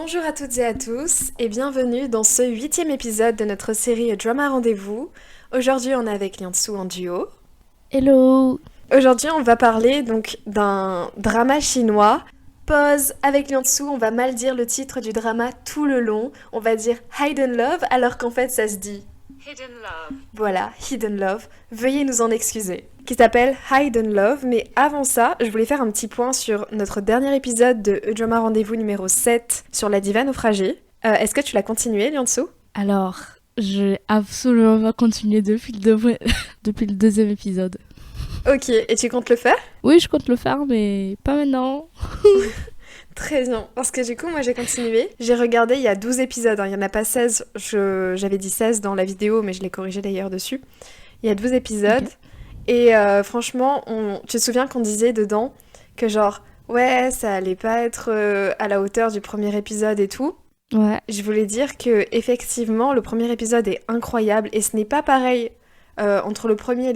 Bonjour à toutes et à tous et bienvenue dans ce 8e épisode de notre série Drama Rendez-vous. Aujourd'hui on est avec Liansu en duo. Hello. Aujourd'hui on va parler donc d'un drama chinois. Pause avec Liansu, on va mal dire le titre du drama tout le long. On va dire Hidden Love alors qu'en fait ça se dit Hidden Love. Voilà, Hidden Love. Veuillez nous en excuser. Qui s'appelle Hidden Love, mais avant ça, je voulais faire un petit point sur notre dernier épisode de Drama Rendez-vous numéro 7 sur la diva naufragée. Est-ce que tu l'as continué, Liansu? Alors, j'ai absolument pas continué depuis le deuxième épisode. Ok, et tu comptes le faire? Oui, je compte le faire, mais pas maintenant. Très bien, parce que du coup, moi j'ai continué. J'ai regardé, il y a 12 épisodes, hein. Il y en a pas 16. J'avais dit 16 dans la vidéo, mais je l'ai corrigé d'ailleurs dessus. Il y a 12 épisodes. Ok. Et franchement, tu te souviens qu'on disait dedans que genre, ouais, ça allait pas être à la hauteur du premier épisode et tout. Ouais. Je voulais dire que effectivement, le premier épisode est incroyable et ce n'est pas pareil entre le premier et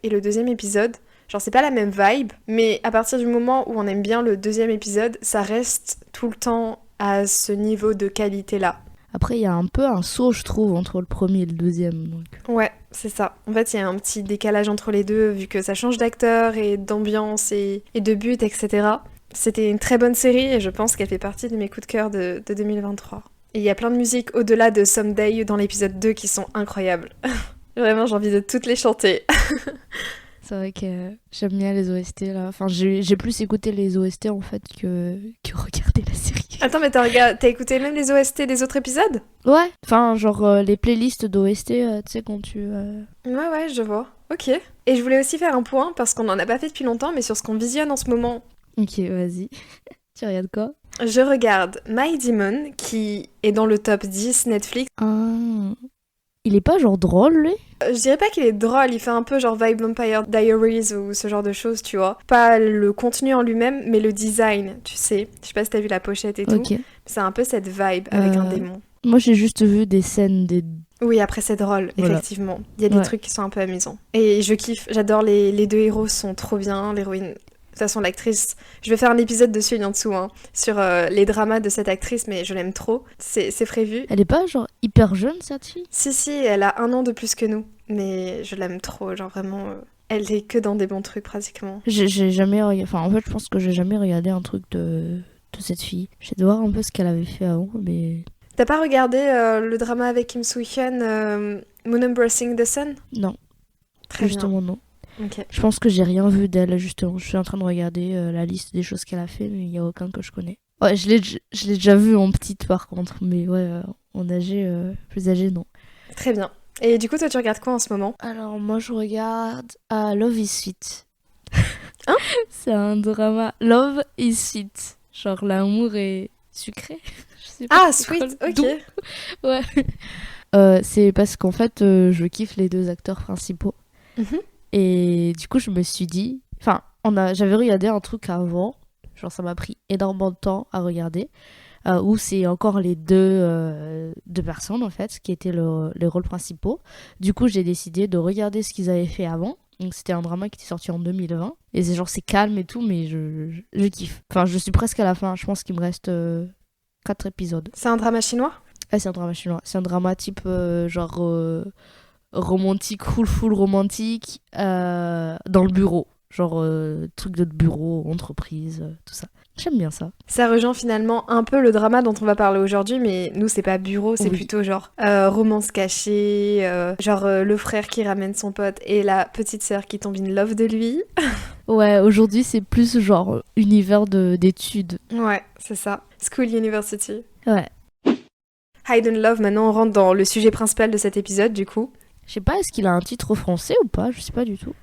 le deuxième épisode. Genre, c'est pas la même vibe, mais à partir du moment où on aime bien le deuxième épisode, ça reste tout le temps à ce niveau de qualité-là. Après, il y a un peu un saut, je trouve, entre le premier et le deuxième. Donc. Ouais, c'est ça. En fait, il y a un petit décalage entre les deux, vu que ça change d'acteur et d'ambiance et de but, etc. C'était une très bonne série et je pense qu'elle fait partie de mes coups de cœur de 2023. Et il y a plein de musiques au-delà de Someday dans l'épisode 2 qui sont incroyables. Vraiment, j'ai envie de toutes les chanter. C'est vrai que j'aime bien les OST là. Enfin, j'ai plus écouté les OST en fait que regarder la série. Attends, mais t'as écouté même les OST des autres épisodes? Ouais. Enfin, genre les playlists d'OST, tu sais, quand tu. Ouais, ouais, je vois. Ok. Et je voulais aussi faire un point, parce qu'on en a pas fait depuis longtemps, mais sur ce qu'on visionne en ce moment. Ok, vas-y. Tu regardes quoi? Je regarde My Demon, qui est dans le top 10 Netflix. Ah. Il est pas genre drôle, lui? Je dirais pas qu'il est drôle, il fait un peu genre Vibe Vampire Diaries ou ce genre de choses, tu vois. Pas le contenu en lui-même, mais le design, tu sais. Je sais pas si t'as vu la pochette et tout. Ok. C'est un peu cette vibe avec un démon. Moi, j'ai juste vu des scènes des. Oui, après c'est drôle, Voilà. effectivement. Il y a des Ouais. trucs qui sont un peu amusants. Et je kiffe, j'adore les deux héros, sont trop bien. L'héroïne, de toute façon, l'actrice. Je vais faire un épisode dessus en dessous, hein, sur les dramas de cette actrice, mais je l'aime trop. C'est prévu. Elle est pas genre hyper jeune, cette fille? Si, elle a 1 an de plus que nous, mais je l'aime trop, genre vraiment. Elle est que dans des bons trucs pratiquement. J'ai jamais regardé. Enfin, en fait, je pense que j'ai jamais regardé un truc de cette fille. J'ai de voir un peu ce qu'elle avait fait avant, mais. T'as pas regardé le drama avec Kim Soo-hyun, Moon Embracing the Sun? Non, Très justement, non. bien. Ok. Je pense que j'ai rien vu d'elle, justement. Je suis en train de regarder la liste des choses qu'elle a fait, mais il y a aucun que je connais. Ouais, je l'ai déjà vu en petite, par contre, mais ouais, en âgé, plus âgé, non. Très bien. Et du coup, toi, tu regardes quoi en ce moment? Alors, moi, je regarde Love is Sweet. Hein? C'est un drama. Love is Sweet. Genre, l'amour est sucré. Je sais pas Ah, c'est quoi sweet, le ok. doux. Ouais. C'est parce qu'en fait, je kiffe les deux acteurs principaux. Mhm. Et du coup, je me suis dit. Enfin, j'avais regardé un truc avant. Genre, ça m'a pris énormément de temps à regarder. Où c'est encore les deux personnes, en fait, qui étaient les rôles principaux. Du coup, j'ai décidé de regarder ce qu'ils avaient fait avant. Donc, c'était un drama qui était sorti en 2020. Et c'est calme et tout, mais je kiffe. Enfin, je suis presque à la fin. Je pense qu'il me reste 4 épisodes. C'est un drama chinois? Ah, c'est un drama chinois. C'est un drama type romantique, full romantique, dans le bureau. Genre truc de bureau, entreprise, tout ça. J'aime bien ça. Ça rejoint finalement un peu le drama dont on va parler aujourd'hui, mais nous, c'est pas bureau, c'est Oui. plutôt genre romance cachée, genre le frère qui ramène son pote et la petite sœur qui tombe in love de lui. Ouais, aujourd'hui c'est plus genre univers d'études. Ouais, c'est ça. School University. Ouais. Hidden Love, maintenant on rentre dans le sujet principal de cet épisode, du coup. Je sais pas, est-ce qu'il a un titre français ou pas? Je sais pas du tout.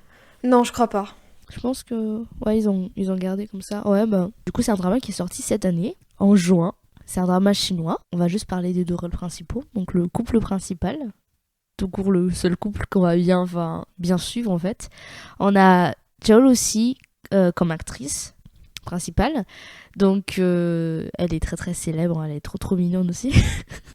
Non, je crois pas. Je pense que. Ouais, ils ont gardé comme ça. Ouais, bah. Du coup, c'est un drama qui est sorti cette année, en juin. C'est un drama chinois. On va juste parler des deux rôles principaux. Donc, le couple principal. Tout court, le seul couple qu'on va bien suivre, en fait. On a Joel aussi comme actrice principale. Donc, elle est très très célèbre. Elle est trop trop mignonne aussi.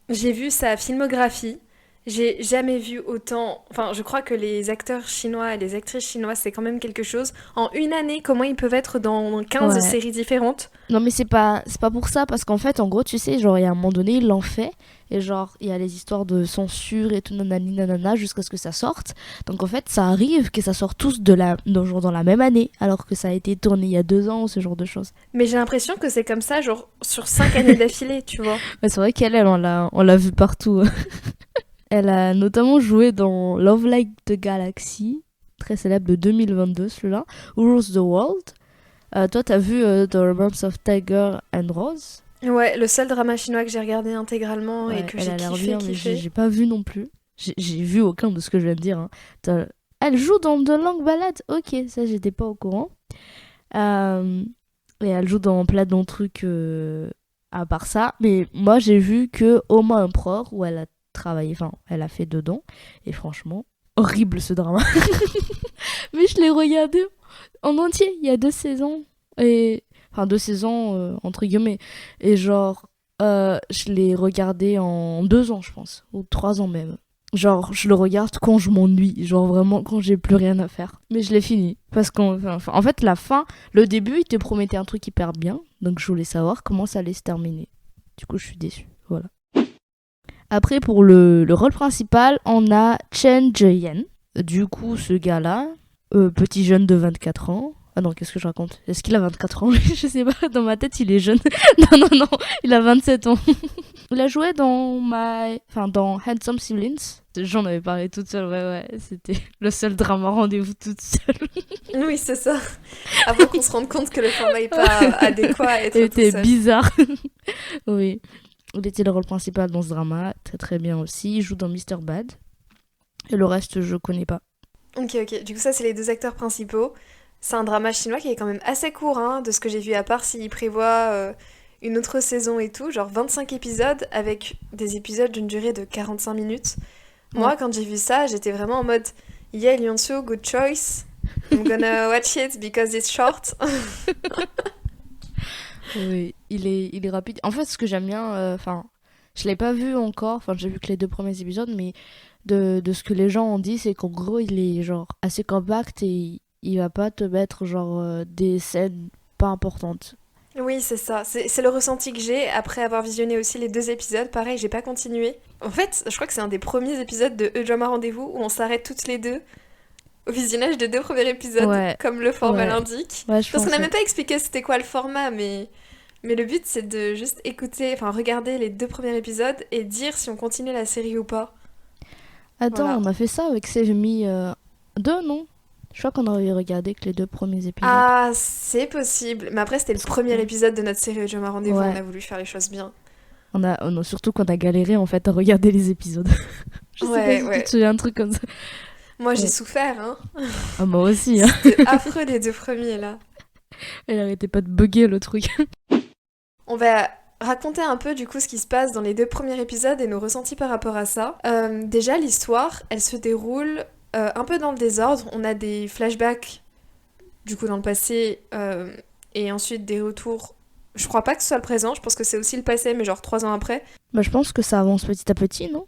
J'ai vu sa filmographie. J'ai jamais vu autant. Enfin, je crois que les acteurs chinois et les actrices chinoises, c'est quand même quelque chose. En une année, comment ils peuvent être dans 15 Ouais. séries différentes? Non, mais c'est pas pour ça, parce qu'en fait, en gros, tu sais, genre, il y a un moment donné, ils l'ont fait, et genre, il y a les histoires de censure et tout, nanani, nanana, jusqu'à ce que ça sorte. Donc, en fait, ça arrive que ça sorte tous genre, dans la même année, alors que ça a été tourné il y a 2 ans, ou ce genre de choses. Mais j'ai l'impression que c'est comme ça, genre, sur 5 années d'affilée, tu vois. Mais c'est vrai qu'elle, on l'a vu partout. Elle a notamment joué dans Love Like the Galaxy, très célèbre de 2022, celui-là, Rules the World. Toi, t'as vu The Romance of Tiger and Rose? Ouais, le seul drama chinois que j'ai regardé intégralement et Ouais, que elle j'ai a l'air kiffé, bien, mais j'ai kiffé. j'ai pas vu non plus. J'ai vu aucun de ce que je viens de dire, hein. Elle joue dans de longues balades. Ok, ça, j'étais pas au courant. Euh, et elle joue dans plein d'autres trucs à part ça. Mais moi, j'ai vu que Home Emperor, où elle a travaillé, enfin, elle a fait dedans. Et franchement, horrible ce drama. Mais je l'ai regardé en entier, il y a 2 saisons. Enfin, 2 saisons, entre guillemets. Et genre, je l'ai regardé en 2 ans, je pense. Ou 3 ans même. Genre, je le regarde quand je m'ennuie. Genre, vraiment, quand j'ai plus rien à faire. Mais je l'ai fini. Parce en fait, la fin, le début, il te promettait un truc hyper bien. Donc, je voulais savoir comment ça allait se terminer. Du coup, je suis déçue. Voilà. Après, pour le rôle principal, on a Chen Zheyan. Du coup, ce gars-là, petit jeune de 24 ans. Ah non, qu'est-ce que je raconte? Est-ce qu'il a 24 ans? Je sais pas, dans ma tête, il est jeune. Non, non, non, il a 27 ans. Il a joué dans Handsome Siblings. J'en avais parlé toute seule, ouais, ouais. C'était le seul drama rendez-vous toute seule. Oui, c'est ça. Avant qu'on se rende compte que le format est pas adéquat à Il être tout était seul. bizarre. Oui. Il était le rôle principal dans ce drama, très très bien aussi. Il joue dans Mr. Bad. Et le reste, je connais pas. Ok, ok. Du coup, ça, c'est les deux acteurs principaux. C'est un drama chinois qui est quand même assez court, hein, de ce que j'ai vu, à part s'il prévoit une autre saison et tout, genre 25 épisodes avec des épisodes d'une durée de 45 minutes. Ouais. Moi, quand j'ai vu ça, j'étais vraiment en mode Yeah, Liansu, good choice. I'm gonna watch it because it's short. Oui, il est rapide. En fait, ce que j'aime bien, enfin, je l'ai pas vu encore, enfin, j'ai vu que les 2 premiers épisodes, mais de ce que les gens ont dit, c'est qu'en gros, il est genre assez compact et il va pas te mettre genre des scènes pas importantes. Oui, c'est ça. C'est le ressenti que j'ai après avoir visionné aussi les deux épisodes. Pareil, j'ai pas continué. En fait, je crois que c'est un des premiers épisodes de E-Drama Rendez-vous où on s'arrête toutes les deux au visionnage des deux premiers épisodes, Ouais, comme le format ouais, l'indique. ouais, je Parce qu'on pense, n'a ouais. même pas expliqué c'était quoi le format, mais le but c'est de juste écouter, enfin regarder les deux premiers épisodes et dire si on continue la série ou pas. Attends, Voilà. on a fait ça avec Save Me 2, non? Je crois qu'on avait regardé que les 2 premiers épisodes. Ah, c'est possible. Mais après, c'était le Parce que, premier épisode de notre série E-Drama Rendez-vous. On ouais, a voulu faire les choses bien. surtout qu'on a galéré en fait à regarder les épisodes. Je sais pas Ouais, si tu te ouais. souviens un truc comme ça. Moi, j'ai Ouais. souffert, hein. Ah, moi aussi, hein. C'était affreux les deux premiers là. Elle arrêtait pas de bugger le truc. On va raconter un peu du coup ce qui se passe dans les deux premiers épisodes et nos ressentis par rapport à ça. Déjà, l'histoire, elle se déroule un peu dans le désordre. On a des flashbacks du coup dans le passé et ensuite des retours. Je crois pas que ce soit le présent, je pense que c'est aussi le passé, mais genre 3 ans après. Bah, je pense que ça avance petit à petit, non?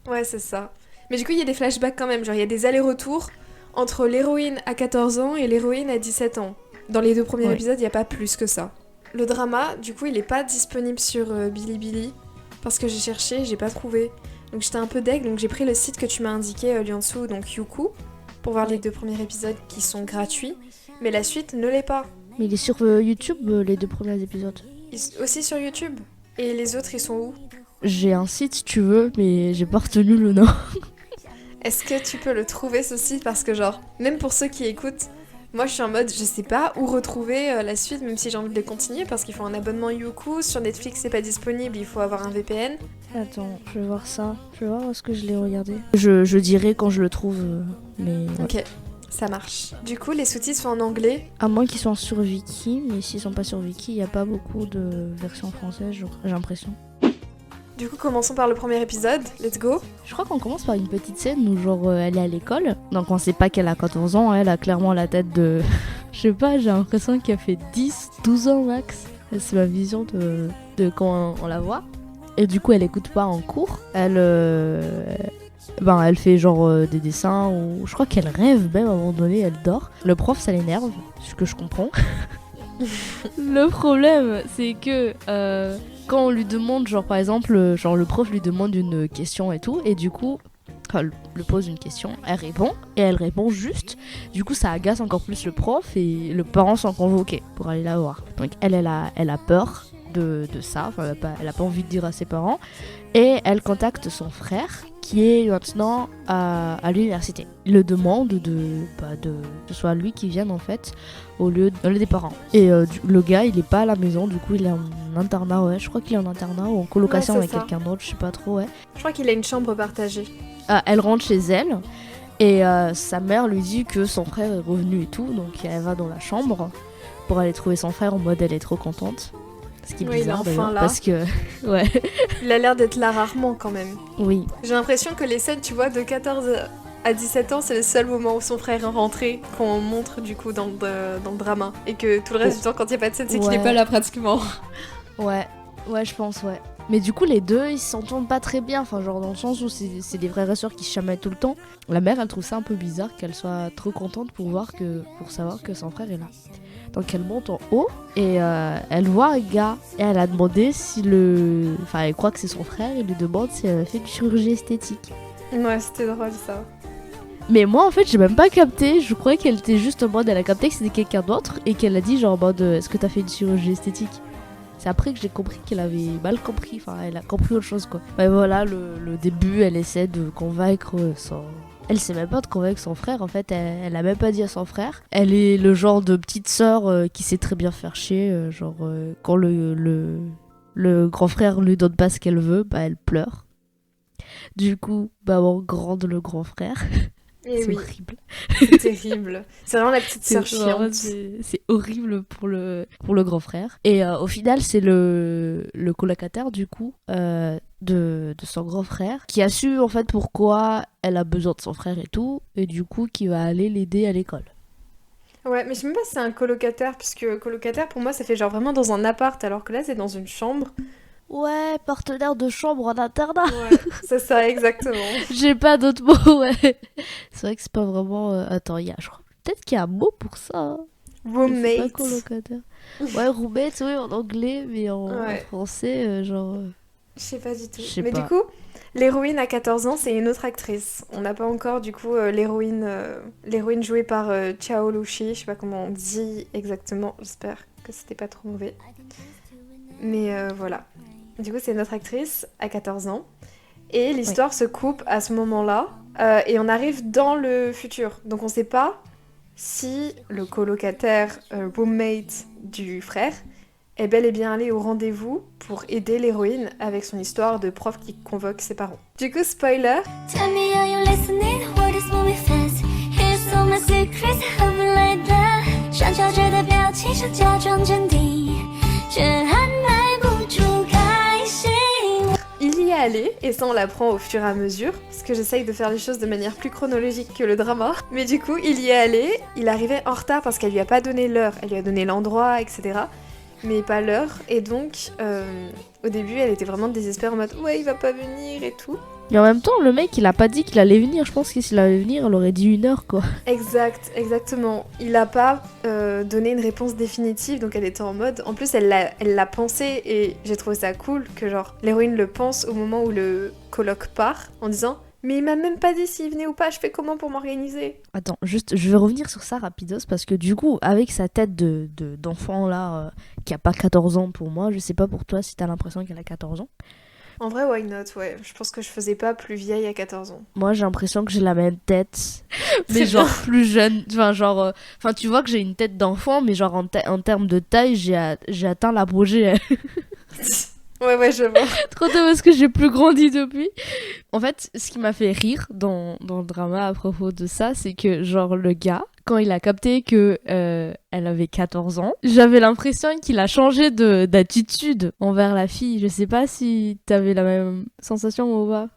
Ouais, c'est ça. Mais du coup, il y a des flashbacks quand même, genre il y a des allers-retours entre l'héroïne à 14 ans et l'héroïne à 17 ans. Dans les deux premiers Oui. épisodes, il n'y a pas plus que ça. Le drama, du coup, il est pas disponible sur Bilibili parce que j'ai cherché, j'ai pas trouvé. Donc j'étais un peu deg, donc j'ai pris le site que tu m'as indiqué, Liansu, donc Youku, pour voir les Oui. deux premiers épisodes qui sont gratuits. Mais la suite ne l'est pas. Mais il est sur YouTube, les 2 premiers épisodes. Aussi sur YouTube. Et les autres, ils sont où? J'ai un site si tu veux, mais j'ai pas retenu le nom. Est-ce que tu peux le trouver ce site? Parce que genre, même pour ceux qui écoutent, moi je suis en mode, je sais pas où retrouver la suite, même si j'ai envie de le continuer, parce qu'il faut un abonnement Youku. Sur Netflix, c'est pas disponible, il faut avoir un VPN. Attends, je vais voir ça. Je vais voir où est-ce que je l'ai regardé. Je dirai quand je le trouve, mais ouais. Ok, ça marche. Du coup, les sous-titres sont en anglais. À moins qu'ils soient sur Viki, mais s'ils sont pas sur Viki, il y a pas beaucoup de versions françaises, j'ai l'impression. Du coup, commençons par le premier épisode. Let's go. Je crois qu'on commence par une petite scène où genre elle est à l'école. Donc on sait pas qu'elle a 14 ans, elle a clairement la tête de... Je sais pas, j'ai l'impression qu'elle fait 10, 12 ans max. C'est ma vision de quand on la voit. Et du coup elle écoute pas en cours. Ben, elle fait genre des dessins, ou je crois qu'elle rêve même à un moment donné, elle dort. Le prof, ça l'énerve, ce que je comprends. Le problème, c'est que quand on lui demande, genre par exemple, genre le prof lui demande une question et tout, et du coup, enfin, lui pose une question, elle répond, et elle répond juste. Du coup, ça agace encore plus le prof, et le parent sont convoqués pour aller la voir. Donc elle a peur de ça, enfin, elle a pas envie de dire à ses parents, et elle contacte son frère, qui est maintenant à l'université. Il le demande que ce soit lui qui vienne en fait au lieu des parents. Et le gars il est pas à la maison, du coup il est en internat, ouais, je crois qu'il est en internat ou en colocation avec quelqu'un d'autre, je sais pas trop, ouais. Je crois qu'il a une chambre partagée. Elle rentre chez elle et sa mère lui dit que son frère est revenu et tout, donc elle va dans la chambre pour aller trouver son frère en mode elle est trop contente. Ce qui est bizarre d'ailleurs, parce que... ouais. Il a l'air d'être là rarement quand même. Oui. J'ai l'impression que les scènes, tu vois, de 14 à 17 ans, c'est le seul moment où son frère est rentré, qu'on montre du coup dans le drama. Et que tout le reste du temps, quand il n'y a pas de scène, c'est qu'il n'est pas là pratiquement. Ouais, je pense, ouais. Mais du coup, les deux, ils s'entendent pas très bien, enfin, genre dans le sens où c'est des frères et sœurs qui se chamaillent tout le temps. La mère, elle trouve ça un peu bizarre qu'elle soit trop contente pour savoir que son frère est là. Donc elle monte en haut et elle voit un gars et elle a demandé si Enfin, elle croit que c'est son frère, elle lui demande si elle a fait une chirurgie esthétique. Ouais, c'était drôle ça. Mais moi, en fait, j'ai même pas capté. Je croyais qu'elle était juste en mode, elle a capté que c'était quelqu'un d'autre et qu'elle a dit genre en mode, est-ce que t'as fait une chirurgie esthétique? C'est après que j'ai compris qu'elle avait mal compris, enfin elle a compris autre chose quoi. Mais voilà, le début, elle essaie de convaincre son... Elle sait même pas de convaincre son frère, en fait, elle a même pas dit à son frère. Elle est le genre de petite sœur qui sait très bien faire chier, quand le grand frère lui donne pas ce qu'elle veut, bah elle pleure. Du coup, bah on grande le grand frère. Et c'est oui. horrible. C'est terrible. C'est vraiment la petite sœur chiante. C'est horrible pour le grand frère. Et au final, c'est le colocataire du coup de son grand frère qui a su en fait pourquoi elle a besoin de son frère et tout, et du coup qui va aller l'aider à l'école. Ouais, mais je sais même pas si c'est un colocataire, puisque colocataire pour moi ça fait genre vraiment dans un appart, alors que là c'est dans une chambre. Ouais, partenaire de chambre en internat. Ouais, c'est ça, exactement. J'ai pas d'autres mots, ouais. C'est vrai que c'est pas vraiment... Attends, je crois peut-être qu'il y a un mot pour ça. Hein. Roommate. C'est pas colocataire. Ouais, roommate, oui, en anglais, mais en français, genre... Je sais pas du tout. Mais du coup, l'héroïne à 14 ans, c'est une autre actrice. On n'a pas encore, du coup, l'héroïne jouée par Chao Lushi. Je sais pas comment on dit exactement. J'espère que c'était pas trop mauvais. Mais voilà. Du coup, c'est une autre actrice à 14 ans. Et l'histoire se coupe à ce moment-là. Et on arrive dans le futur. Donc on sait pas si le colocataire, roommate du frère, est bel et bien allé au rendez-vous pour aider l'héroïne avec son histoire de prof qui convoque ses parents. Du coup, spoiler. Tell me are you listening? What is moving fast? Here's all my secrets, how will I die? 上翘着的表情想假装镇定，却按耐不住开心。Il y est allé, et ça on l'apprend au fur et à mesure, parce que j'essaye de faire les choses de manière plus chronologique que le drama. Mais du coup, il y est allé, il arrivait en retard parce qu'elle lui a pas donné l'heure, elle lui a donné l'endroit, etc. Mais pas l'heure, et donc au début elle était vraiment désespérée en mode ouais il va pas venir et tout. Et en même temps le mec il a pas dit qu'il allait venir, je pense que s'il allait venir elle aurait dit 1 heure quoi. Exactement. Il a pas donné une réponse définitive, donc elle était en mode... En plus elle l'a pensé, et j'ai trouvé ça cool que genre l'héroïne le pense au moment où le coloc part, en disant... Mais il m'a même pas dit s'il venait ou pas, je fais comment pour m'organiser? Attends, juste, je vais revenir sur ça rapidos, parce que du coup, avec sa tête d'enfant là, qui a pas 14 ans pour moi, je sais pas pour toi si t'as l'impression qu'elle a 14 ans. En vrai, why not, ouais. Je pense que je faisais pas plus vieille à 14 ans. Moi, j'ai l'impression que j'ai la même tête, mais genre plus jeune. Enfin, tu vois que j'ai une tête d'enfant, mais genre en termes de taille, j'ai atteint l'apogée. Ouais, je vois. Trop tôt parce que j'ai plus grandi depuis. En fait, ce qui m'a fait rire dans le drama à propos de ça, c'est que genre le gars, quand il a capté que elle avait 14 ans, j'avais l'impression qu'il a changé d'attitude envers la fille. Je sais pas si t'avais la même sensation ou pas.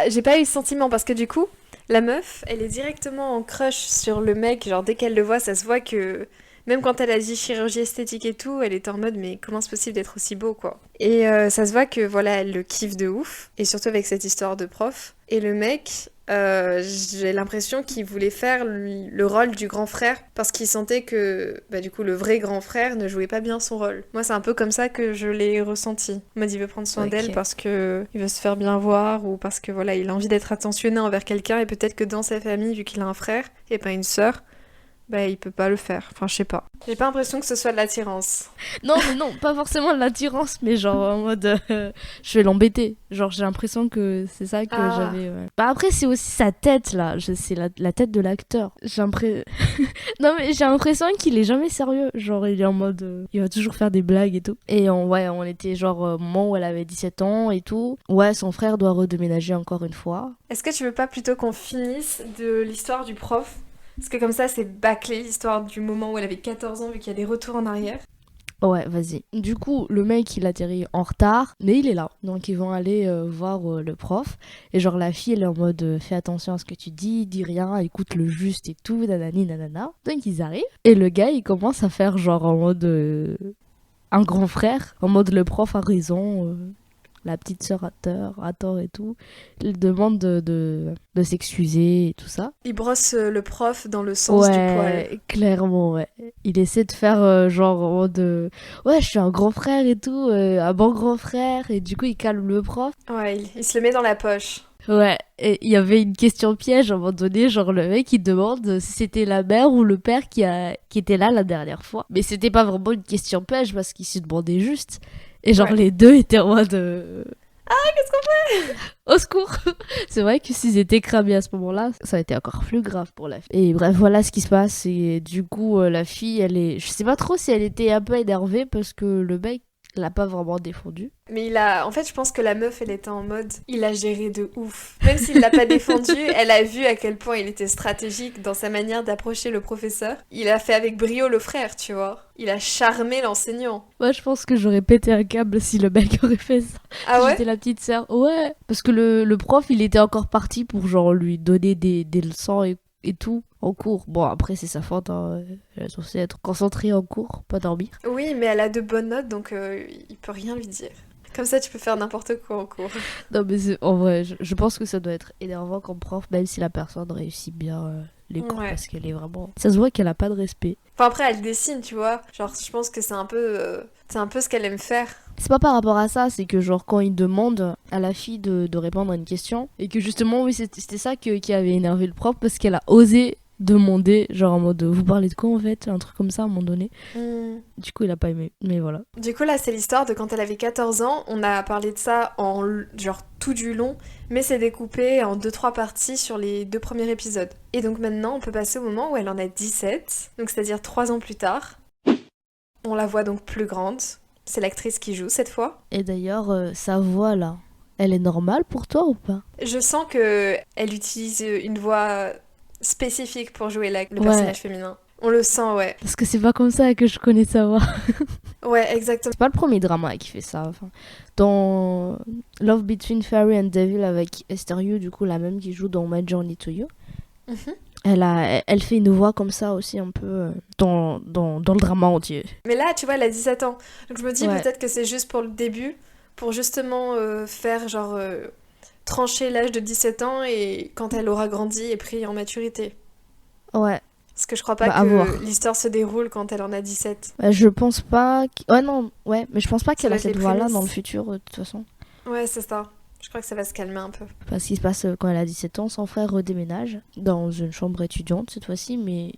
J'ai pas eu ce sentiment parce que du coup, la meuf, elle est directement en crush sur le mec. Genre dès qu'elle le voit, ça se voit que Même quand elle a dit chirurgie esthétique et tout, elle était en mode mais comment c'est possible d'être aussi beau quoi. Et ça se voit que voilà, elle le kiffe de ouf, et surtout avec cette histoire de prof. Et le mec, j'ai l'impression qu'il voulait faire le rôle du grand frère parce qu'il sentait que bah, du coup le vrai grand frère ne jouait pas bien son rôle. Moi c'est un peu comme ça que je l'ai ressenti. Il m'a dit il veut prendre soin d'elle parce que il veut se faire bien voir ou parce que voilà il a envie d'être attentionné envers quelqu'un et peut-être que dans sa famille vu qu'il a un frère et pas une sœur, bah il peut pas le faire. Enfin je sais pas. J'ai pas l'impression que ce soit de l'attirance. Non, mais non, pas forcément de l'attirance, mais genre en mode je vais l'embêter. Genre j'ai l'impression que c'est ça que j'avais. Ouais. Bah après, c'est aussi sa tête là. C'est la tête de l'acteur. Non, mais j'ai l'impression qu'il est jamais sérieux. Genre il est en mode. Il va toujours faire des blagues et tout. Et on était genre au moment où elle avait 17 ans et tout. Ouais, son frère doit redéménager encore une fois. Est-ce que tu veux pas plutôt qu'on finisse de l'histoire du prof? Parce que comme ça, c'est bâclé l'histoire du moment où elle avait 14 ans, vu qu'il y a des retours en arrière. Ouais, vas-y. Du coup, le mec, il atterrit en retard, mais il est là. Donc, ils vont aller voir le prof. Et genre, la fille, elle est en mode fais attention à ce que tu dis rien, écoute le juste et tout, nanani, nanana. Donc, ils arrivent. Et le gars, il commence à faire genre en mode un grand frère. En mode le prof a raison. La petite sœur a tort et tout. Il demande de s'excuser et tout ça. Il brosse le prof dans le sens du poil. Clairement, ouais. Il essaie de faire genre en mode ouais, je suis un grand frère et tout, un bon grand frère. Et du coup, il calme le prof. Ouais, il se le met dans la poche. Ouais, et il y avait une question piège à un moment donné, genre le mec il demande si c'était la mère ou le père qui était là la dernière fois. Mais c'était pas vraiment une question piège parce qu'il se demandait juste. Et genre les deux étaient en mode ah, qu'est-ce qu'on fait? Au secours. C'est vrai que s'ils étaient cramés à ce moment-là, ça a été encore plus grave pour la fille. Et bref, voilà ce qui se passe. Et du coup, la fille, je sais pas trop si elle était un peu énervée parce que le mec l'a pas vraiment défendu. Mais en fait, je pense que la meuf, elle était en mode, il a géré de ouf. Même s'il l'a pas défendu, elle a vu à quel point il était stratégique dans sa manière d'approcher le professeur. Il a fait avec brio le frère, tu vois. Il a charmé l'enseignant. Moi, je pense que j'aurais pété un câble si le mec aurait fait ça. Ah si ouais? j'étais la petite sœur. Ouais. Parce que le prof, il était encore parti pour genre lui donner des leçons et tout en cours. Bon, après, c'est sa faute. Hein. Elle est censée être concentrée en cours, pas dormir. Oui, mais elle a de bonnes notes, donc il peut rien lui dire. Comme ça, tu peux faire n'importe quoi en cours. Non, mais en vrai, je pense que ça doit être énervant comme prof, même si la personne réussit bien les cours, parce qu'elle est vraiment... Ça se voit qu'elle a pas de respect. Enfin, après, elle dessine, tu vois. Genre, je pense que c'est un peu ce qu'elle aime faire. C'est pas par rapport à ça, c'est que genre quand il demande à la fille de répondre à une question, et que justement, oui, c'était ça qui avait énervé le prof, parce qu'elle a osé demander, genre en mode vous parlez de quoi en fait, un truc comme ça à un moment donné. Du coup il a pas aimé, mais voilà. Du coup là c'est l'histoire de quand elle avait 14 ans, on a parlé de ça en genre tout du long, mais c'est découpé en 2-3 parties sur les 2 premiers épisodes. Et donc maintenant on peut passer au moment où elle en a 17, donc c'est-à-dire 3 ans plus tard. On la voit donc plus grande, c'est l'actrice qui joue cette fois. Et d'ailleurs sa voix là, elle est normale pour toi ou pas? Je sens que elle utilise une voix spécifique pour jouer le personnage féminin. On le sent, ouais. Parce que c'est pas comme ça que je connais sa voix. Ouais, exactement. C'est pas le premier drama qui fait ça. Enfin, dans Love Between Fairy and Devil avec Esther Yu, du coup la même qui joue dans My Journey to You, elle fait une voix comme ça aussi un peu dans le drama entier. Mais là, tu vois, elle a 17 ans. Donc je me dis peut-être que c'est juste pour le début, pour justement faire genre... trancher l'âge de 17 ans et quand elle aura grandi et pris en maturité. Ouais. Parce que je crois pas que l'histoire se déroule quand elle en a 17. Je pense pas... mais je pense pas qu'elle a cette voix-là dans le futur, de toute façon. Ouais, c'est ça. Je crois que ça va se calmer un peu. Parce qu'il se passe quand elle a 17 ans, son frère redéménage dans une chambre étudiante cette fois-ci, mais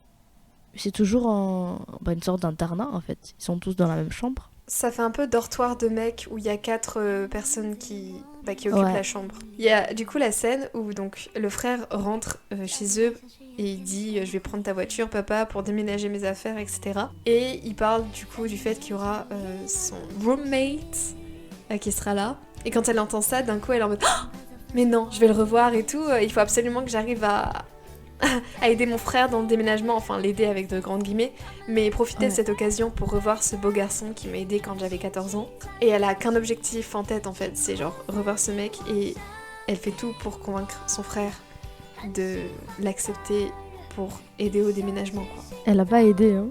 c'est toujours une sorte d'internat en fait. Ils sont tous dans la même chambre. Ça fait un peu dortoir de mecs où il y a 4 personnes qui occupent la chambre. Il y a du coup la scène où donc le frère rentre chez eux et il dit je vais prendre ta voiture papa pour déménager mes affaires, etc. Et il parle du coup du fait qu'il y aura son roommate qui sera là. Et quand elle entend ça, d'un coup elle est en mode oh mais non, je vais le revoir et tout, il faut absolument que j'arrive à aider mon frère dans le déménagement, enfin l'aider avec de grandes guillemets, mais profiter de cette occasion pour revoir ce beau garçon qui m'a aidé quand j'avais 14 ans. Et elle a qu'un objectif en tête en fait, c'est genre revoir ce mec et elle fait tout pour convaincre son frère de l'accepter pour aider au déménagement quoi. Elle a pas aidé hein.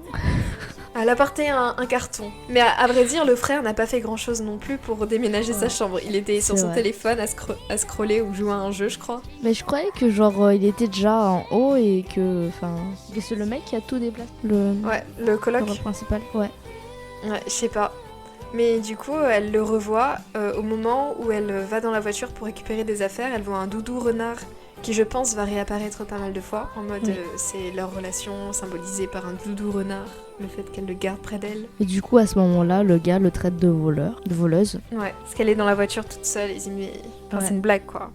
Elle a porté un carton. Mais à vrai dire, le frère n'a pas fait grand-chose non plus pour déménager sa chambre. Il était sur son téléphone à scroller ou jouer à un jeu, je crois. Mais je croyais que genre il était déjà en haut et que c'est le mec qui a tout déplacé. Le coloc. Le principal. Ouais, je sais pas. Mais du coup, elle le revoit au moment où elle va dans la voiture pour récupérer des affaires. Elle voit un doudou renard qui, je pense, va réapparaître pas mal de fois. En mode, c'est leur relation symbolisée par un doudou renard. Le fait qu'elle le garde près d'elle. Et du coup, à ce moment-là, le gars le traite de voleuse. Ouais, parce qu'elle est dans la voiture toute seule. Et c'est une blague, quoi.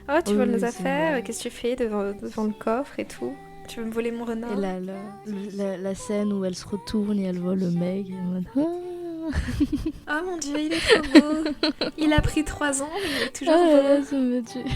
Oh, tu voles nos affaires, qu'est-ce que tu fais devant le coffre et tout? Tu veux me voler mon renard? Et la scène où elle se retourne et elle voit le mec. Oh mon dieu, il est trop beau. Il a pris 3 ans, mais il est toujours beau. Ça me tue.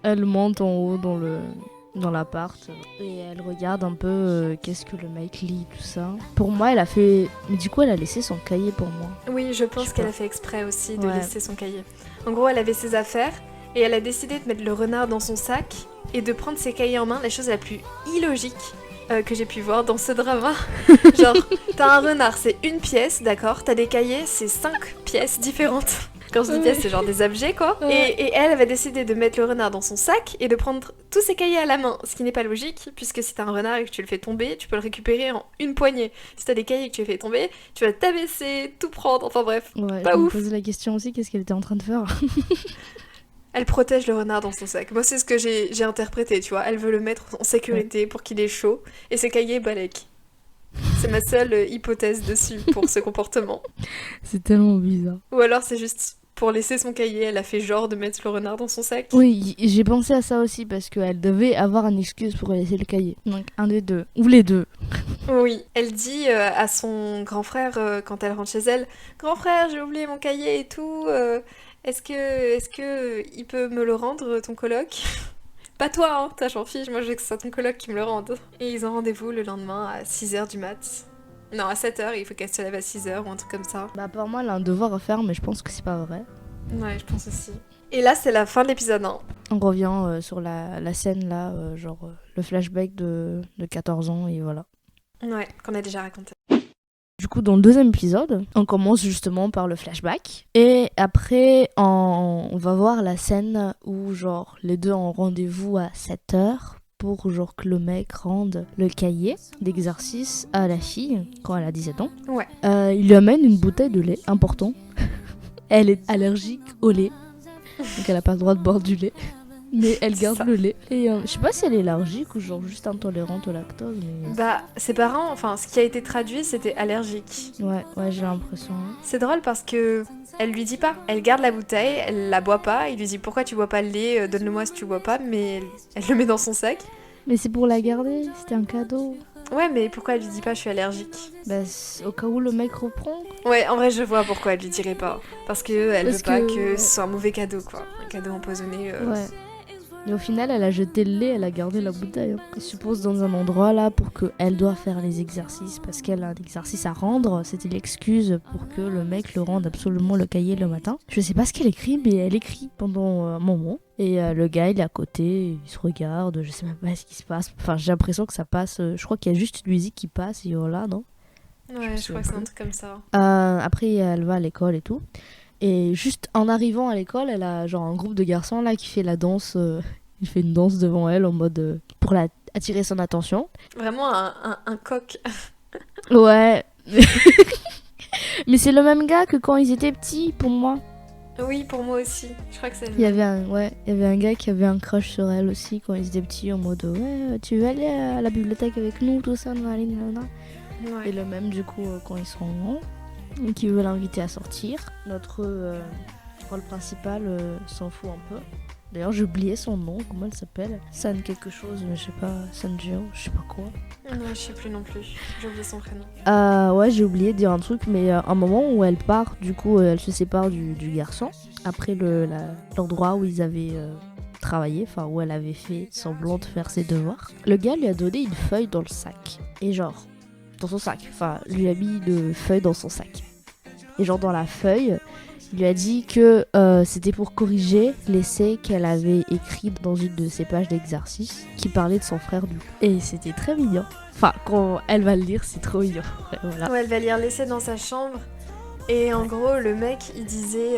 Elle monte en haut dans l'appart et elle regarde un peu qu'est-ce que le mec lit, tout ça. Pour moi, elle a fait... Mais du coup, elle a laissé son cahier pour moi. Oui, je pense qu'elle a fait exprès aussi de laisser son cahier. En gros, elle avait ses affaires et elle a décidé de mettre le renard dans son sac et de prendre ses cahiers en main, la chose la plus illogique que j'ai pu voir dans ce drama. Genre, t'as un renard, c'est une pièce, d'accord? T'as des cahiers, c'est 5 pièces différentes. Quand je dis pièces, c'est genre des objets, quoi. Et elle avait décidé de mettre le renard dans son sac et de prendre tous ses cahiers à la main, ce qui n'est pas logique, puisque si t'as un renard et que tu le fais tomber, tu peux le récupérer en une poignée. Si t'as des cahiers et que tu les fais tomber, tu vas t'abaisser, tout prendre, enfin bref, pas ouf. Je me posais la question aussi, qu'est-ce qu'elle était en train de faire? Elle protège le renard dans son sac. Moi, c'est ce que j'ai interprété, tu vois. Elle veut le mettre en sécurité pour qu'il ait chaud. Et ses cahiers balèquent. C'est ma seule hypothèse dessus pour ce comportement. C'est tellement bizarre. Ou alors c'est juste pour laisser son cahier, elle a fait genre de mettre le renard dans son sac. Oui, j'ai pensé à ça aussi parce qu'elle devait avoir une excuse pour laisser le cahier. Donc un des deux. Ou les deux. Oui, elle dit à son grand frère quand elle rentre chez elle, « Grand frère, j'ai oublié mon cahier et tout. Est-ce que il peut me le rendre, ton coloc ?» Pas toi, hein, t'as j'en fiche, moi je veux que ce soit ton coloc qui me le rende. Et ils ont rendez-vous le lendemain à 6h du mat. Non, à 7h, il faut qu'elle se lève à 6h ou un truc comme ça. Bah apparemment elle a un devoir à faire, mais je pense que c'est pas vrai. Ouais, je pense aussi. Et là, c'est la fin de l'épisode 1. On revient sur la scène là, le flashback de 14 ans et voilà. Ouais, qu'on a déjà raconté. Du coup, dans le deuxième épisode, on commence justement par le flashback. Et après, on va voir la scène où, genre, les deux ont rendez-vous à 7h pour, genre, que le mec rende le cahier d'exercice à la fille quand elle a 17 ans. Ouais. Il lui amène une bouteille de lait, important. Elle est allergique au lait, donc elle a pas le droit de boire du lait. Mais elle garde le lait. Et je sais pas si elle est allergique ou genre juste intolérante au lactose. Mais... Bah, ses parents, enfin, ce qui a été traduit, c'était allergique. Ouais, j'ai l'impression. C'est drôle parce que elle lui dit pas. Elle garde la bouteille, elle la boit pas. Il lui dit pourquoi tu bois pas le lait, donne-le-moi si tu bois pas. Mais elle le met dans son sac. Mais c'est pour la garder, c'était un cadeau. Ouais, mais pourquoi elle lui dit pas je suis allergique? Bah, au cas où le mec reprend. Ouais, en vrai, je vois pourquoi elle lui dirait pas. Parce que elle veut pas que ce soit un mauvais cadeau, quoi. Un cadeau empoisonné. Ouais. Et au final, elle a jeté le lait, elle a gardé la bouteille. Elle se pose dans un endroit là pour qu'elle doit faire les exercices parce qu'elle a un exercice à rendre. C'était l'excuse pour que le mec le rende absolument le cahier le matin. Je sais pas ce qu'elle écrit, mais elle écrit pendant un moment. Et le gars, il est à côté, il se regarde, je sais même pas ce qui se passe. Enfin, j'ai l'impression que ça passe. Je crois qu'il y a juste une musique qui passe et voilà, non? Ouais, je crois que c'est un truc comme ça. Après, elle va à l'école et tout. Et juste en arrivant à l'école, elle a genre un groupe de garçons là qui fait la danse. Il fait une danse devant elle en mode pour attirer son attention. Vraiment un coq. Ouais. Mais c'est le même gars que quand ils étaient petits pour moi. Oui, pour moi aussi. Je crois que c'est le même. Il y avait un gars qui avait un crush sur elle aussi quand ils étaient petits en mode ouais, tu veux aller à la bibliothèque avec nous, tout ça, nanana. Ouais. Et le même du coup quand ils seront grands. Qui veut l'inviter à sortir. Notre rôle principal s'en fout un peu. D'ailleurs, j'ai oublié son nom, comment elle s'appelle? San quelque chose, mais je sais pas, Sanjiro, je sais pas quoi. Non, je sais plus non plus, j'ai oublié son prénom. Ouais, j'ai oublié de dire un truc, mais un moment où elle part, du coup, elle se sépare du garçon. Après l'endroit où ils avaient travaillé, enfin où elle avait fait semblant de faire ses devoirs. Le gars lui a donné une feuille dans le sac. Et genre, dans son sac, enfin, lui a mis une feuille dans son sac. Et genre dans la feuille, Il lui a dit que c'était pour corriger l'essai qu'elle avait écrit dans une de ses pages d'exercice qui parlait de son frère du coup. Et c'était très mignon. Enfin, quand elle va le lire, c'est trop mignon. Voilà. Ouais, elle va lire l'essai dans sa chambre. Et en gros, le mec, il disait...